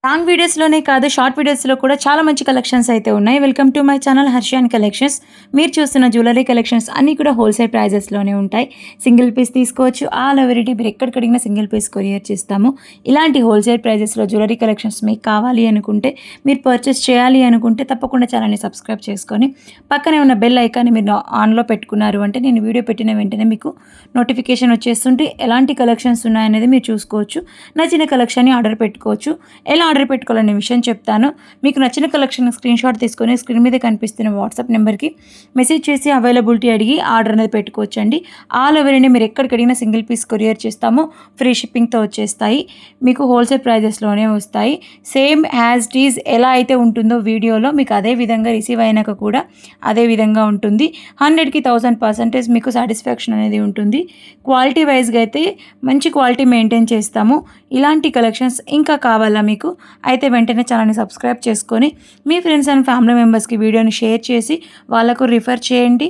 Long వీడియోస్‌లోనే కాదు, short వీడియోస్‌లో కూడా చాలా మంచి కలెక్షన్స్ అయితే ఉన్నాయి. Welcome to my channel Harshiyan collections. మీరు చూస్తున్న జ్యువెలరీ కలెక్షన్స్ అన్నీ కూడా హోల్‌సేల్ ప్రైజెస్‌లోనే ఉంటాయి. సింగిల్ పీస్ తీసుకోవచ్చు. ఆల్ ఓవర్ ఇండియా మీరు ఎక్కడికి అడిగినా సింగిల్ పీస్ కొరియర్ చేస్తాము. ఇలాంటి హోల్‌సేల్ ప్రైజెస్‌లో జ్యువెలరీ కలెక్షన్స్ మీకు కావాలి అనుకుంటే, మీరు పర్చేస్ చేయాలి అనుకుంటే తప్పకుండా ఛానల్‌ని సబ్స్క్రైబ్ చేసుకొని పక్కనే ఉన్న బెల్ ఐకాన్ని మీరు ఆన్‌లో పెట్టుకున్నారు అంటే నేను వీడియో పెట్టిన వెంటనే మీకు నోటిఫికేషన్ వచ్చేస్తుంటే ఎలాంటి కలెక్షన్స్ ఉన్నాయనేది మీరు చూసుకోవచ్చు. నచ్చిన కలెక్షన్‌ని ఆర్డర్ పెట్టుకోవచ్చు. ఎలా ఆర్డర్ పెట్టుకోవాలనే విషయం చెప్తాను. మీకు నచ్చిన కలెక్షన్ స్క్రీన్‌షాట్ తీసుకొని స్క్రీన్ మీద కనిపిస్తున్న వాట్సాప్ నెంబర్‌కి మెసేజ్ చేసి అవైలబిలిటీ అడిగి ఆర్డర్ అనేది పెట్టుకోవచ్చండి. ఆల్ ఓవర్ ఇండియా మీరు ఎక్కడికి అడిగినా సింగిల్ పీస్ కొరియర్ చేస్తాము. ఫ్రీ షిప్పింగ్‌తో వచ్చేస్తాయి. మీకు హోల్‌సేల్ ప్రైజెస్‌లోనే వస్తాయి. సేమ్ యాజ్ ఇట్ ఈజ్ ఎలా అయితే ఉంటుందో వీడియోలో మీకు అదే విధంగా రిసీవ్ అయినాక కూడా అదే విధంగా ఉంటుంది. 100కి 1000% మీకు సాటిస్ఫాక్షన్ అనేది ఉంటుంది. క్వాలిటీ వైజ్‌గా అయితే మంచి క్వాలిటీ మెయింటైన్ చేస్తాము. ఇలాంటి కలెక్షన్స్ ఇంకా కావాలా మీకు? అయితే వెంటనే ఛానల్‌ని సబ్స్క్రైబ్ చేసుకొని మీ ఫ్రెండ్స్ అండ్ ఫ్యామిలీ మెంబర్స్‌కి వీడియోని షేర్ చేసి వాళ్ళకు రిఫర్ చేయండి.